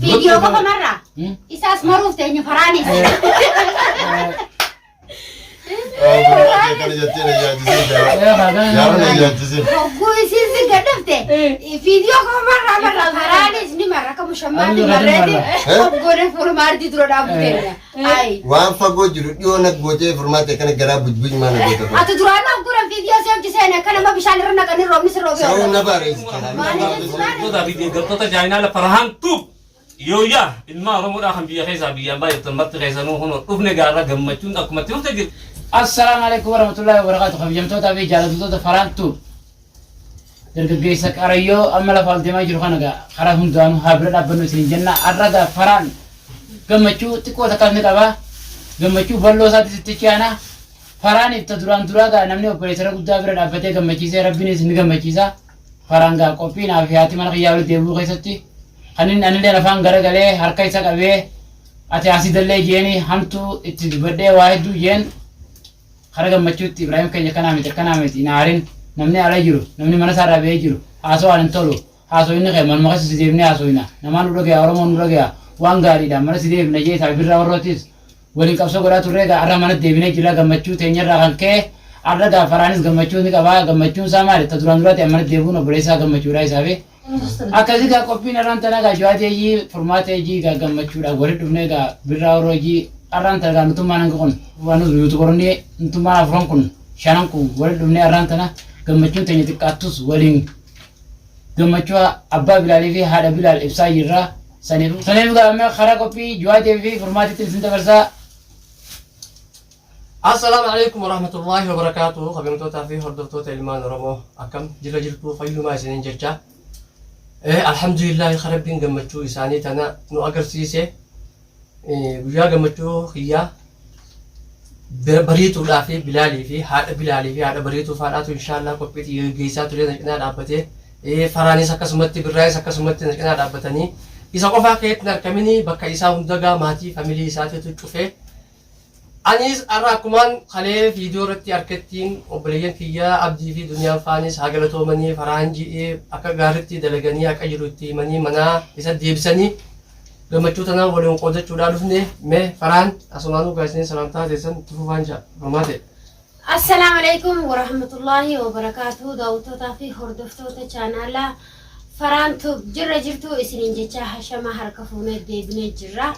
فيديو كم مرة إساس معروف تاني فراني كان جتنا يا جزيرة هو يصير قدمته فيديو كم مرة فراني إني مرة كم شمالي مرة هو فورماتي ترى دابتنا أي وان فقو جروديونا بوجه فورماتي كان جراب بوج ما نقول أتدرون أقول فيديو سيم جسنا كان ما بيشان رنا كان الروبني سروبي سو نباريس ده فيديو قطة جاينا لفرهان توب يويا إنما رموا راهم بيا خيزا بيا ما يتمرت خيزا نو هنا أبني قارا جمّتون أكمتون تجد السلام عليكم ورحمة الله وبركاته خبيجمتو تابي جالتو فرانتو درجيسك أريو أما لا فالتي ما يجرو خناقا خراهم دانو هابرد أبنو سين جنة أردا فران جمّتو تكو تكالني تبا جمّتو بلو ساتي ستيشانا فران إبتدران دراغا نمني أوبريتر قد أبرد أبتي جمّتيسي ربيني سن جمّتيسا فرانغا قوبين أفياتي من خيالو ديبو خيستي خنين أنلي نفان غرغلي هركايسا قبي أتي أسيد اللي جيني همتو اتبدي واحدو جين خرج مچوت إبراهيم كي كنامت نارين نمني على جرو نمني من سارا بيجرو آسو على تولو آسو إنك من مخصص سيدنا آسو إنا نمان ورجع أورمون ورجع وانغاري دا من سيدنا نجي ثابير راوروتيس ولين كابسو غلا تورجع أرا من الدبنا جلا مچوت إنجر راهن كه أردا فرانس مچوت نكوا مچوت سامار تدران درات من الدبنا بريسا مچوت راي سابي أكذي كا كوبين أران تنا كا جواتي جي فرمات جي كا مچوت أقول دبنا كا براوروجي أران تنا نتوم مانن كون وانو يوتيوبرني نتوم مانا فرانكون شانكو ولد دبنا أران تنا كمچوت تني تكاتوس ولين كمچوا أبا بلالي في هذا بلال إبساي جرا سنيف كا أمي خرا كوبي جواتي في فرمات تنسنت فرسا السلام عليكم ورحمة الله وبركاته خبرتو تافي هردتو تلمان رمو أكم جلجلتو فيلو ما سنين جرجا الحمد لله خربين جمتشو إساني تنا نو أجرسيسه ويا جمتشو خيا بريتو لافي بلالي في هذا بلالي في هذا بريتو فاراتو إن شاء الله كوبيتي جيسات لنا كنا دابته فراني سكسمتي براي سكسمتي كنا دابتني إذا كوفا كيت نركمني بكا إسا هندقا ماتي فاميلي إساتي تشوفه أنيس أراكمان خلي فيديو رتي أركتين وبريان كيا أبدي في دنيا فانيس هاجلتو مني فرانجي أكا غارتي دلغاني أكا جروتي مني منا إسا ديبسني لما تشوتنا ولون قودة تشودالفني مي فران أسمانو غايسني سلامتا ديسن تفوفانجا رماتي السلام عليكم ورحمة الله وبركاته داوتو تافي هردفتو تشانالا فرانتو جرى جرتو إسنين جيشا هشما هركفوني ديبني جرى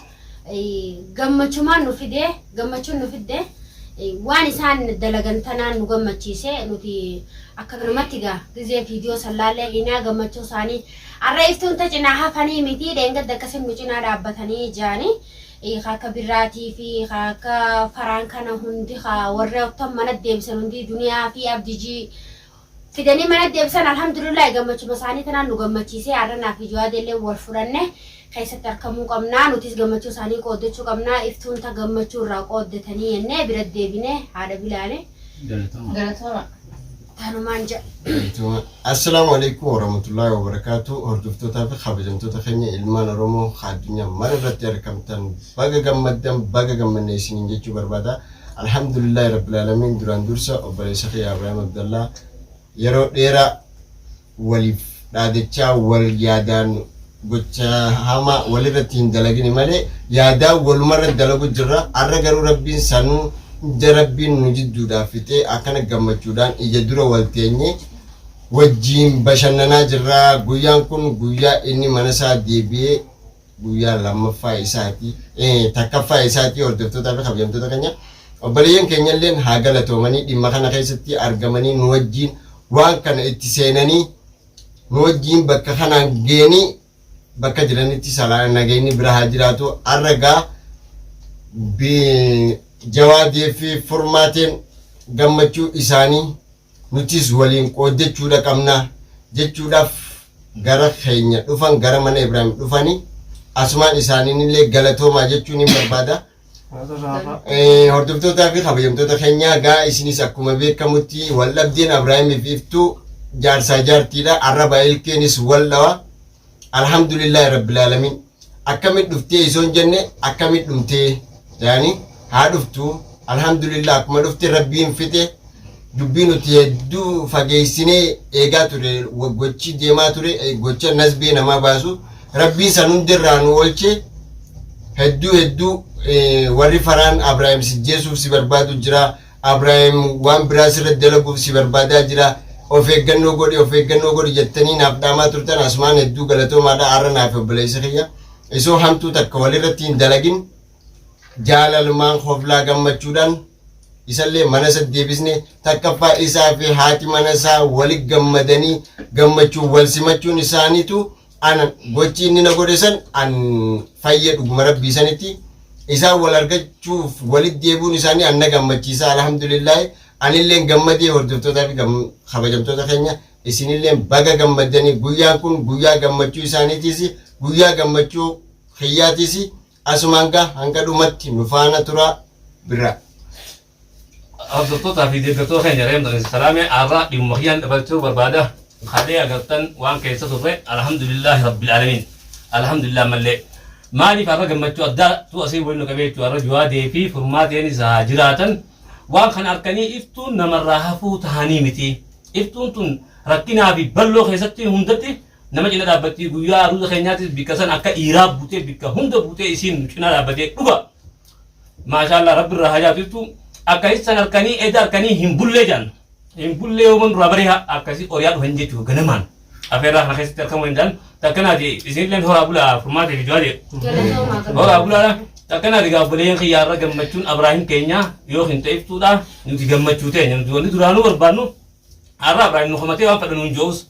gammachumaan nu fide gammachuun nu fide waan isaan dalagan tanaan nu gammachiise nuti akka namatti gizee viidiyoo sallaalee ina gammachuu isaanii arreeftuun ta cinaa hafanii miti deengadda akkasin nu cinaa dhaabbatanii jaani akka birraatii fi akka faraan kana hundi warra ottan mana deemsan hundi duniyaa fi abdijii fidanii mana deemsan alhamdulillah gammachuma isaanii tanaan nu gammachiise arranaa fi jawaadeellee wal fudhanne كيست أركمو قمنا نوتيس قمتشو ساني قودتشو قمنا إفتون تا قمتشو را قودتني ينه برد ديبينه هذا بلالي غلطوما تانو مانجا السلام عليكم ورحمة الله وبركاته هردفتو تافي خبجمتو تخيني إلمان رومو خادنيا مرة تركمتن باقا قمدن باقا قمنا يسنين جيتشو بربادا الحمد لله رب العالمين دران درسا وبري سخي إبراهيم عبد الله يرو ديرا وليف دادتشا واليادان gocha hama walirratti dalagini male yaada walumara dalagu jirra arragaru rabbin sanu rabbin nujidduda fite akana gammachudan ija dura walteenye wajjin bashannana jirra guyyan kun guyya inni manasa deebi'e guyya lammaffaa isaati takkaffaa isaati hordoftota fi kabajamtoota keenya obboleeyyan keenya illeen haa galatoomanii dhimma kana keessatti argamanii nu wajjin waan kana itti seenanii nu wajjin bakka kanaan geenii bakka jiranitti salaana nagayni bira haa jiraatu arragaa jawaadii fi furmaatiin gammachuu isaanii nutis waliin qooddachuudha qabna jechuudhaaf gara keenya dhufan gara mana Ibraahim dhufanii asumaan isaaniinillee galatoomaa jechuun hin barbaada. Hordoftootaa fi kabajamtoota keenyaa gaa isinis akkuma beekamutti waldhabdeen Ibraahimiif iftuu jaarsaa jaartiidha arraba ilkeenis waldhawa. Alhamdulillah rabbil alamin akkamit dhuftee isoon jenne akkamit dhumtee yaani haa dhuftu alhamdulillah akkuma dhufte rabbiin fite dubbii nuti hedduu fageessinee eegaa ture gochi deemaa ture gocha nasbee namaa baasu rabbii san hundirraa nu oolche hedduu warri faraan Abrahaam si jeesuuf si barbaadu jira. Abrahaam waan biraa sirra dalaguuf si barbaadaa jira. Of eeggannoo godhi jettanii naaf dhaamaa turtan asumaan hedduu galatoomaadha. Har'a naaf obboleessa kiyya isoo hamtuu takka walirratti hin dalagin jaalalmaan hoflaa gammachuudhaan isallee mana isa deebisne takkaffaa isaa fi haati mana isaa walitti gammadanii gammachuun wal simachuun isaaniitu ana gochi inni na godhe san an fayyadu marabbii sanitti isaan wal argachuuf walitti deebuun isaanii anna gammachiisa. Alhamdulillah anillee gammadee hordoftootaa fi kabajamtoota keenya isinillee baga gammadanii guyyaan kun guyyaa gammachuu isaaniitiis guyyaa gammachuu hiyyaatiis asumaan hanga dhumatti nu faana tura bira. Hordoftoota fi deeggartoota keenya reemtan salaamee arraa dhimma kiyyaan dabalchuu barbaada. Kadee agartan waan keessa turre alhamdulillahi rabbil alamin. Alhamdulillah mallee maaliif arra gammachuu addaa tu asii waliin qabee jechuudha. Arra jawaadee fi furmaateen isaa jiraatan waan kan arkanii iftuun namarraa hafuu tahanii miti. Iftuun tun rakkinaa fi balloo keessatti hundatti nama cina dhaabbattii guyyaa aruuza keenyaatis bikka san akka dhiiraa buutee bikka hunda buutee isiin cina dhaabbatee dhuga. Maashaallah rabbi irraa hajaafiftu akka isaan arkanii eda arkanii hin bullee jaan. Hin bullee yooman duraa baree akkasii qoriyaa dhufan jechuudha ganamaan. Afeerraa kana keessatti argamu hin jaan takkanaati isinilleen horaa bulaa furmaatee fi jawaadee. Horaa bulaadha. Takkanaati gaafboleen xiyyaarra gammachuun Abrahaam keenya yoo hin ta'iftuudha nuti gammachuu teenya nuti wanti duraanuu barbaannu har'a Abrahaam nu homatee waan fedhan nuun jo'us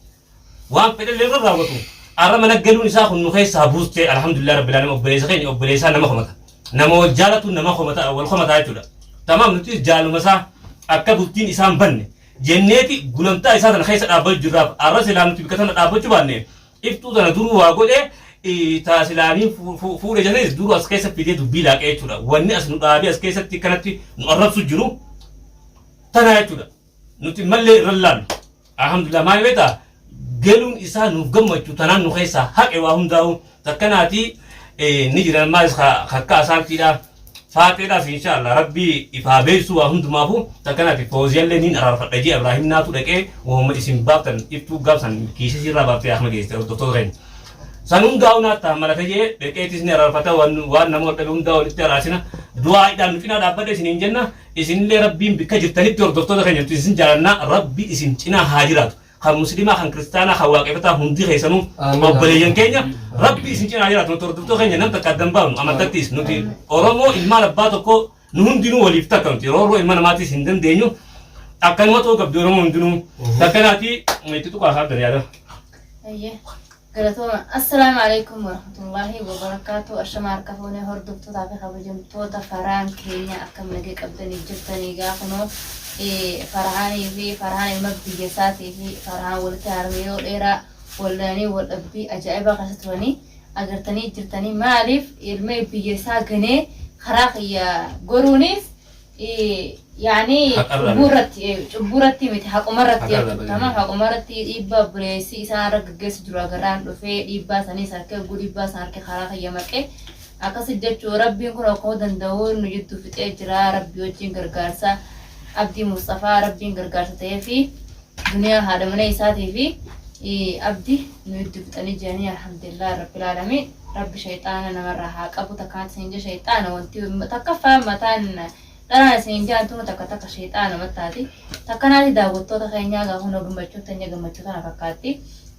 waan fedhan illee irra raawwatu har'a mana galuun isaa kun nu keessaa buustee alhamdulillah rabbil alamin obboleessa keenya obboleessaa nama homata nama wal jaalatu nama homata wal homataa jechuudha. Tamaam nuti jaaluma isaa akka bultiin isaan banne jenneeti gulantaa isaa sana keessa dhaabbachuu jirraaf har'a silaa nuti bikka sana dhaabbachuu baanne iftuu sana duruu waa godhee taasilaanii fuudhee janis duruu as keessa fidee dubbii laaqee jechuudha. Wanni as nu dhaabee as keessatti kanatti nu arrabsu jiru tana jechuudha. Nuti mallee irra laallu alhamdulillah maal beektaa galuun isaa nuuf gammachuu tanaan nu keessaa haqe waa hundaa'u takkanaati ni jiran maalis akka asaantiidha faateedhaaf inshallah rabbii ifaa beeksuu waa hundumaafu takkanaati fooziyallee niin araarfadha jee Abrahaam naatu dhaqee Muhammad isin baaftan iftuu gaafsan kiisii irraa baaftee ahma geessite hordoftoota keenya. San hundaa'u naata malaka jee dhaqeetis ni araarfata waan nama wal dhabe hundaa walitti araasina du'aadhaan nuti dhaabbadha isiniin jenna isinillee rabbiin bikka jirtanitti hordoftoota keenya nuti isin jaalannaa rabbi isin cinaa haa jiraatu. Kan muslimaa kan kiristaanaa kan waaqeffataa hundi keessanuu obboleeyyan keenya rabbi isin cinaa jiraatu nuti hordoftoota keenya nam takka addan baafnu amantattis nuti Oromoo ilmaan abbaa tokko nu hundinuu waliif takka nuti roorroo ilma namaatis hin dandeenyu akkanuma ta'uu qabdi Oromoo hundinuu takkanaati itti tuqaa saabdan yaada. Galatoma. Assalamu alaikum warahmatullahi wabarakatuh. Ashamaar kafoone hordoftoota fi kabajamtoota faraan keenya akkam nagee qabdanii jirtanii gaafunoo farahaanii fi farahaan ilma biyya isaatii fi farahaan walitti harmee yoo dheeraa waldanii waldhabbii ajaa'iba keessa turanii agartanii jirtanii maaliif ilma biyya isaa ganee karaa kiyya goruunis يعني cubburatti miti haqumarratti tamam haqumarratti dhiibbaa buleessi isaa raggeessu dura garaan dhufee dhiibbaa sanii sarkee guu dhiibbaa san harkee karaa kiyya maqee akkasi jechuu rabbiin kun akkuma danda'u nu jiddu fixee jira rabbii wajjin gargaarsa abdii Mustafaa rabbiin gargaarsa ta'ee fi duniyaa haadha mana isaatii fi abdii nu jiddu fixanii jiranii alhamdulillah rabbil alamin rabbi shayxaana namarraa haa qabu takkaatti siin jee shayxaana wanti takkaffaa mataan Dara isin jaantu takka shayxaana mataati takkanaati daawwattoota keenyaa gaafuma gammachuu teenya gammachuu kana fakkaatti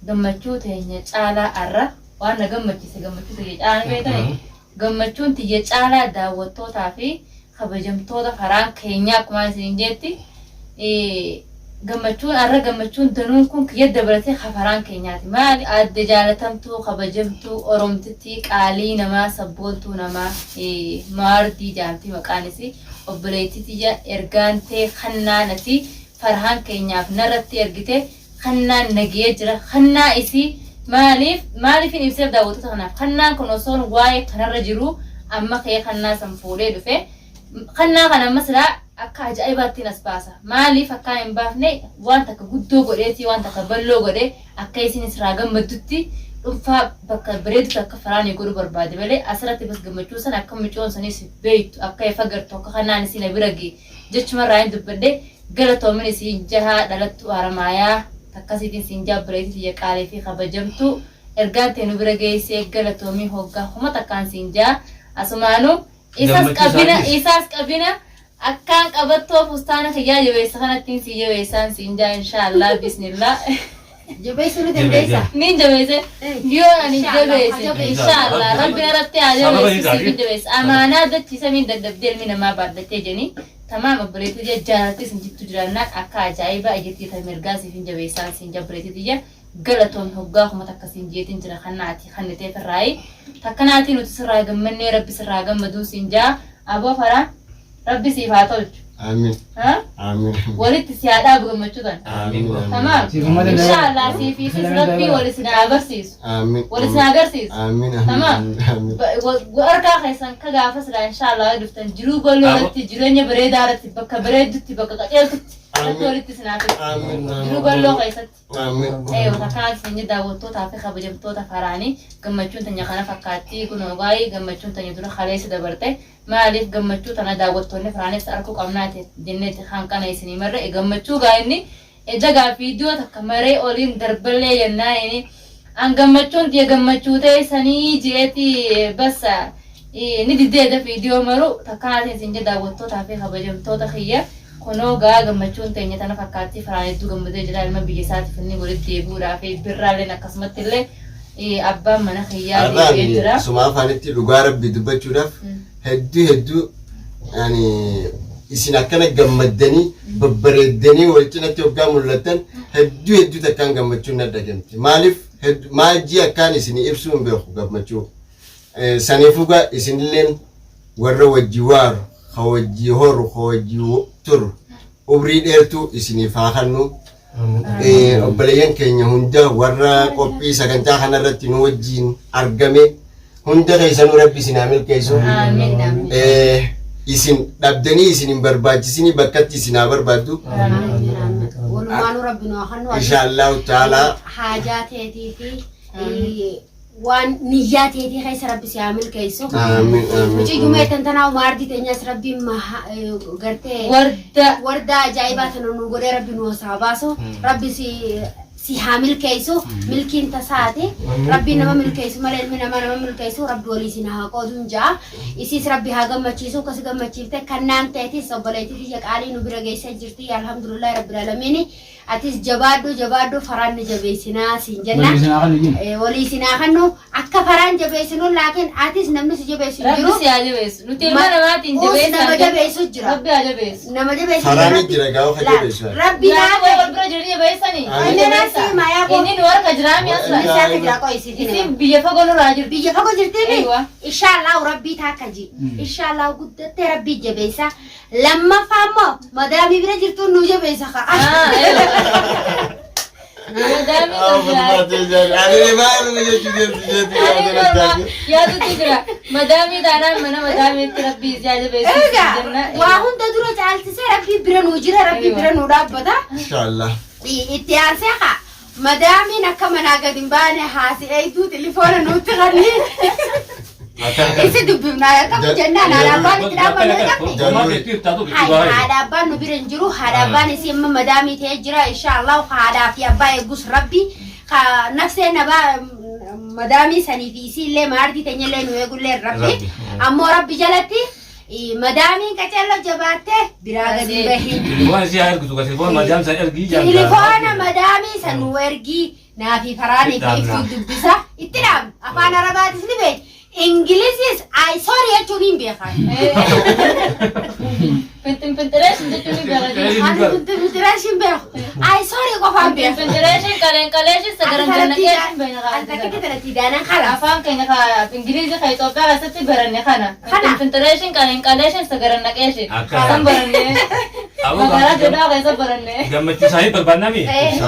gammachuu teenya caalaa arra waan na gammachiise gammachuu teenya caalaa beekani gammachuun tiyya caalaa daawwattootaa fi kabajamtoota faraan keenyaa akkuma isin jetti gammachuun arra gammachuun danuun kun kiyya dabalatee faraan keenyaati maali adda jaalatamtuu kabajamtuu oromtitti qaalii namaa sabboontuu namaa maardii jaamtii maqaanis obboleettiti ergaantee kannaanati farhaan keenyaaf narratti ergite kannaan nagee jira kannaa isii maaliif ibseef daawwattoota kanaaf kannaan kun osoo waa'ee kanarra jiru amma kee kannaa san fuudhee dhufe kannaa kana masalaa akka ajaa'ibaatti nas baasa maaliif akka hin baafne waan takka guddoo godheeti waan takka balloo godhe akka isinis raa gammaddutti dhuunfaa bakka bareedu akka faraanii godhu barbaade malee asirratti bas gammachuu san akka micoon sanis beektu akka ifa gartu akka kanaan isin bira gee jechumarraa hin dubbadde galatoomin isin jahaa dhalattu haramaayaa akkasiitiin isin jaa bareedu qaalee fi kabajamtu ergaan teenu bira geessee galatoomii hoggaa homa takkaan siin jaa asumaanu isaas qabina akkaan qabattoo fustaana kiyyaa jabeessa kanattiin si jabeessaan siin jaa inshaallah bismillah. Jabeessuu ni dandeessa. Nin jabeesse yoo ani jabeesse inshaallah rabbi irratti haa jabeessu si jabeessa amaanaa dachiisa min daddabdee ilmi namaa baaddattee jeni tamaam abboleetii jee jaalattis hin jittu jiraannaan akka ajaa'iba ijjittii ta'e mirgaa siif hin jabeessaan siin jabboleetii jee galatoon hoggaa kuma takka siin jeetiin jira kannaati kannitee firraayi takkanaatii nuti sirraa gammannee rabbi sirraa gammaduu siin jaa aboo faraan rabbi siif haa tolchu. Amin. Amin. Walitti si haadhaa gammachuudhaan. Amin. Tamaam. Inshaallah siifis rabbii walis na agarsiisu. Amin. Walis na agarsiisu. Amin. Tamaam. Warqaa keessan ka gaafas laa inshaallah dhuftan jiruu bal'oorratti jireenya bareedaarratti bakka bareeddutti bakka qaceeltutti irratti walitti sinaatu. Amin. Jiruu bal'oo keessatti. Amin. Takkaas keenya daawwattootaa fi kabajamtoota faraanii gammachuun tanya kana fakkaattii kun ogaayii gammachuun tanya dura kaleessa dabarte maaliif gammachuu tana daawwattoonni faraanis arkuu qabnaati jenneeti hanqana isinii marre gammachuu gaa'inni edagaa viidiyoo takka maree oliin darballee yennaa inni an gammachuun tiya gammachuu ta'e sanii jeeti bassa ni diddeeda viidiyoo maru takkanaatiin isin jedha daawwattootaa fi kabajamtoota kiyya kunoo gaa gammachuun teenya tana fakkaattii faraan hedduu gammadee jira ilma biyya isaatiif inni walitti deebi'uudhaa fi birraalleen akkasumatti illee abbaan mana kiyyaa deebi'ee jira. Sumaa afaanitti dhugaa rabbii dubbachuudhaaf hedduu yani isin akkana gammaddanii babbareeddanii wal cinatti hoggaa mul'atan hedduu takkaan gammachuun na dhagamti. Maaliif maal jii akkaan isin ibsuu hin beeku gammachuu. Saniifugaa isinilleen warra wajji waaru, ka wajji horu, ka wajji turu umrii dheertuu isiniif haa kennu. Obboleeyyan keenya hunda warra qophii sagantaa kanarratti nu wajjiin argame hunda keessanuu rabbi isin haa milkeessu. Isin dhabdanii isin hin barbaachisinii bakkatti isin haa barbaaddu. Walumaanuu rabbi nu haa kennu. Inshaallahu ta'ala. Haajaa teetii fi waan niyyaa teetii keessa rabbi si haa milkeessu. Muciyyuu meetan tanaa maardii teenyas rabbi gartee warda ajaa'ibaa tana nu godhee rabbi nu hosaa baasu rabbi si haa milkeessu milkiin tasaate rabbi nama milkeessu malee ilmi nama milkeessu rabbi walii si haa qooduun jaa isiis rabbi haa gammachiisu akkasi gammachiifte kannaan ta'etis obboleettii ija qaalii nu bira geessee jirti alhamdulillah rabbil aalamiin atis jabaaddu faraan ni jabeessinaa siin jenna walii sinaa kannu akka faraan jabeessinu laakiin atis namni si jabeessu jiru rabbi si haa jabeessu nuti ilma namaatiin nama jabeessu jira rabbi haa jabeessu nama jabeessu faraan jira gaafa jabeessu rabbi haa wal bira jiru jabeessanii inni nu harka jiraami asla isaaka jira qo'isiiti isin biyya fagoo nurraa jirti biyya fagoo jirti inshaallah rabbi taaka ji inshaallah guddattee rabbi jabeessa lammaffaa immoo madaamii bira jirtu nu jabeessa ka'a Madami daanaan mana madamiitti rabbii ijaa jabeessu jenna. Waa hunda dura caalchisee rabbii bira nu jira rabbii bira nu dhaabbata. Inshaallah. Itti aansee haa madamiin akka manaa gadi hin baane haasi'eetu telefoona nutti kanneen. Isi dubbifnaa akka jennaan haadhaan itti dhaabbannu haadhaan nu bira hin jiru haadhaan isii amma madaamii ta'ee jira inshaallah haadhaa fi abbaa eegus rabbi nafsee nabaa madaamii sanii fi isii illee maardii teenya illee nu eegullee rabbi ammoo rabbi jalatti madaamii qaceello jabaattee biraa gadi hin bahin. Telefoona madaamii san nu ergii naafi faraanii fi iftuu dubbisa itti dhaabna afaan arabaatis ni beekti. Ingilisis ay sorry jechuun hin beekan. Pintireeshin jechuun hin beekan. Pintireeshin beeku. Ay sorry qofaan beeku. Pintireeshin qaleeshin sagaran jannaqeeshin beekan. Altakkitti talatti daanaan kana. Afaan keenya ka Ingiliizi ka Itoophiyaa keessatti baranne kana. Pintireeshin qaleeshin sagaran naqeeshin. Kan baranne. Magaalaa jedhaa keessa baranne. Gammachuu isaanii barbaannami.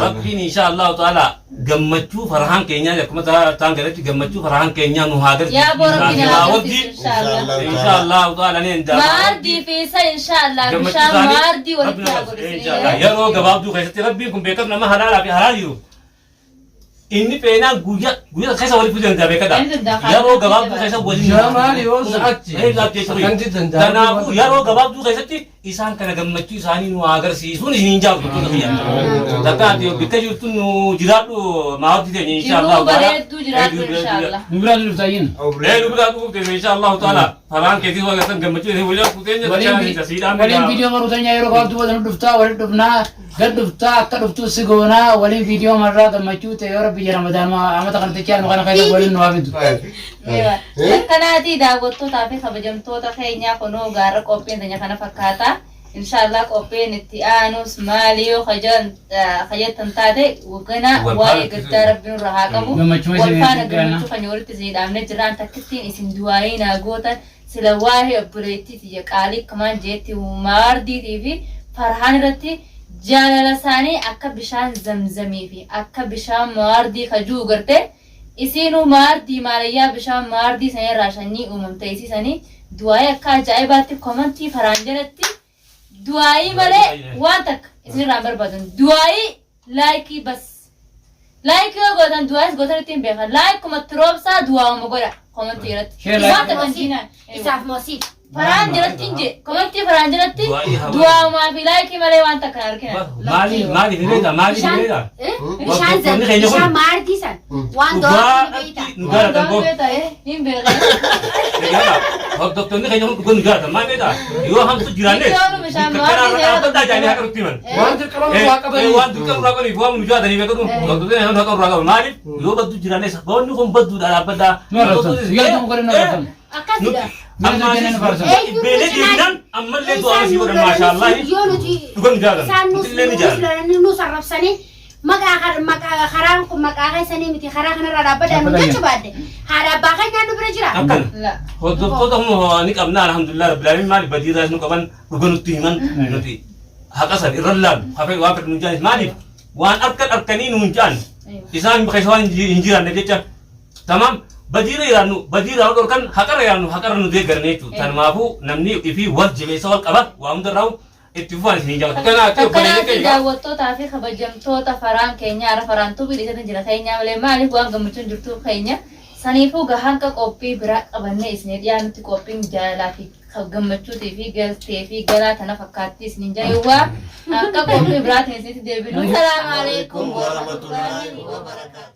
Rabbiin inshaallahu ta'ala gammachuu farhaan keenyaa akkuma ta'an galatti gammachuu farhaan keenyaa nu haa agarsiisu. Yaa boorabbiin haa agarsiisu inshaallahu ta'ala ni endaa. Maardii fi isa inshaallah bishaan maardii walitti haa godhisiin. Yeroo gabaabduu keessatti rabbiin kun beekamu nama halaalaa fi halaal jiru. Inni feenaan guyyaa keessa walitti fiduu danda'a beekadha. Yeroo gabaabduu keessa waliin. Jamaal yoo sa'aatti. Kanaafuu yeroo gabaabduu keessatti isaan kana gammachuu isaanii nu agarsiisuun isin jaallatu ta'e. Takkaati bakka jirtu nu jiraadhu maawatti ta'e inshallah. bareedduu jiraatu inshallah. Nu biraa jiru tayyin. Nu biraa dhufu inshallah ta'ala. Faraan keetii waa gatan gammachuu isin waliin kuteenya waliin viidiyoo marutanya yeroo kaawwatu waliin dhuftaa waliin dhufnaa gad dhuftaa akka dhuftu si goonaa waliin viidiyoo marraa gammachuu ta'e yoo rabbi ramadaan amata kan ta'e nu kana keessa waliin nu hafidu. Kanaati daawwattootaa fi kabajamtoota keenyaa kunoo gaara qophiin teenya kana fakkaata. Inshallah qophiin itti aanus maaliyoo hajjatan taate wagana waa'ee gaddaa rabbi nurra haa qabu. Walfaana gammachuu kan walitti isin dhaabne jiraan takkittiin isin du'aayii naa gootan sila waa'ee obboleettii tiyya qaalii kamaan jeetti maardiitii fi farhaan irratti jaalala isaanii akka bishaan zamzamii fi akka bishaan maardii kajuu garte isiinuu maardii maalayyaa bishaan maardii sana irraa shanii uumamte isiisanii du'aayii akka ajaa'ibaatti komantii farhaan jalatti du'aayii malee waan takka isinirraan barbaadan du'aayii laayikii bas laayikii yoo gootan du'aayis gootan ittiin beekan laayikkumatti roobsaa du'aawuma godha komantii irratti waan takka jiinaan isaaf moosiif. faraan jalatti inje komantii faraan jalatti du'aawumaa fi laayikii malee waan takka argina. Maali fireeda maali fireeda. Bishaan maardii san waan doon beeyta. Nu gara tango. Hin beekan. Doktorni keenya kun dhugan gaata maal beektaa yoo hamtu jiraanne dhaabbata ajaa'ibaa akka nutti himan. Waan dirqama waa qabanii. Waan dirqama irraa qabanii waan nu jaatanii beekatu doktorni keenya haqa irraa qaban maaliif yoo baddu jiraanne boonni kun badduudha dhaabbata. Akkasidha. Beelee deebinan ammallee du'aan si godhan maashaallah dhugan gaata. Isaan nus arrabsanii maqaa karaan kun maqaa keessanii miti karaa kanarraa dhaabbadhaan nu jecha baadde haadha abbaa keenyaan nu bira jira. Akkana hordoftoota ni qabna alhamdulillah rabbil alamin maaliif badiirraa nu qaban dhuga nutti himan nuti haqa san irra laalu hafee waan fedhu nu jaanis maaliif waan arkanii nu hin jaan isaan keessa waan hin jiraanne jecha tamam badiira iraannu badiira dhorkan haqarra iraannu haqarra nu deeggarne jechuudha. Tanmaafuu namni ifii wal jabeessa wal qaba waa hundarraa itti fufaan isin jaallatu. Akkanaatti daawwattootaa fi kabajamtoota faraan keenya ara faraantuu bidhiisatti jira keenya malee maaliif waan gammachuun jirtu keenya saniifuu gahanqa qophii biraa qabannee isin dhiyaanutti qophiin jaalalaa fi gammachuutii fi galtee fi galaa tana fakkaatti isin jaayuwaa akka qophii biraatiin isinitti deebinu. Salaamu alaikum warahmatullahi wabarakatuh.